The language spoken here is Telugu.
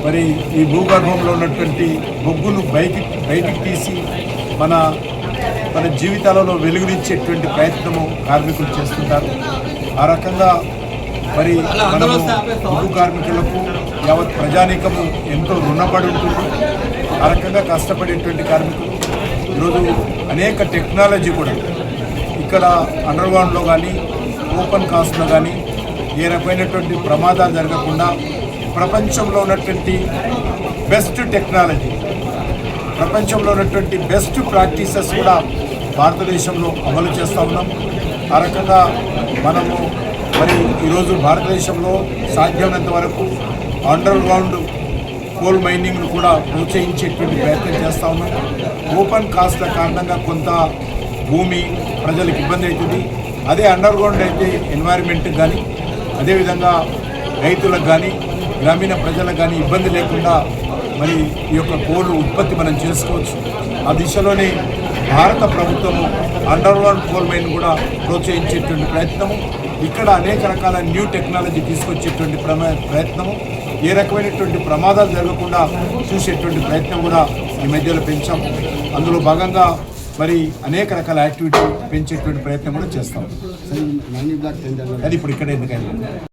మరి ఈ భూగర్భంలో ఉన్నటువంటి బొగ్గును బయటికి తీసి మన మన జీవితాలలో వెలుగునిచ్చేటువంటి ప్రయత్నము కార్మికులు చేస్తుంటారు. ఆ రకంగా మరి మనము బొగ్గు కార్మికులకు యావత్ ప్రజానీకము ఎంతో రుణపడి ఉంటుంది. ఆ రకంగా కష్టపడేటువంటి కార్మికులు ఈరోజు అనేక టెక్నాలజీ కూడా ఇక్కడ అండర్గ్రౌండ్లో కానీ ఓపెన్ కాస్ట్లో కానీ ఏ రకమైనటువంటి ప్రమాదాలు జరగకుండా ప్రపంచంలో ఉన్నటువంటి బెస్ట్ టెక్నాలజీ, ప్రపంచంలో ఉన్నటువంటి బెస్ట్ ప్రాక్టీసెస్ కూడా భారతదేశంలో అమలు చేస్తూ ఉన్నాం. ఆ రకంగా మనము మరి ఈరోజు భారతదేశంలో సాధ్యమైనంత వరకు అండర్గ్రౌండ్ కోల్ మైనింగ్ను కూడా ప్రోత్సహించేటువంటి ప్రయత్నం చేస్తూ ఉన్నాం. ఓపెన్ కాస్ట్ల కారణంగా కొంత భూమి ప్రజలకు ఇబ్బంది అవుతుంది. అదే అండర్గ్రౌండ్ అయితే ఎన్వైరన్మెంట్కి కానీ అదేవిధంగా రైతులకు కానీ గ్రామీణ ప్రజలకు కానీ ఇబ్బంది లేకుండా మరి ఈ యొక్క కోల్ ఉత్పత్తి మనం చేసుకోవచ్చు. ఆ దిశలోనే భారత ప్రభుత్వము అండర్గ్రౌండ్ కోల్ మైన్ కూడా ప్రోత్సహించేటువంటి ప్రయత్నము, ఇక్కడ అనేక రకాల న్యూ టెక్నాలజీ తీసుకొచ్చేటువంటి ప్రయత్నము, ఏ రకమైనటువంటి ప్రమాదాలు జరగకుండా చూసేటువంటి ప్రయత్నం కూడా ఈ మధ్యలో పెంచాము. అందులో భాగంగా మరి అనేక రకాల యాక్టివిటీ పెంచేటువంటి ప్రయత్నం కూడా చేస్తాము. అది ఇప్పుడు ఇక్కడ ఎందుకైనా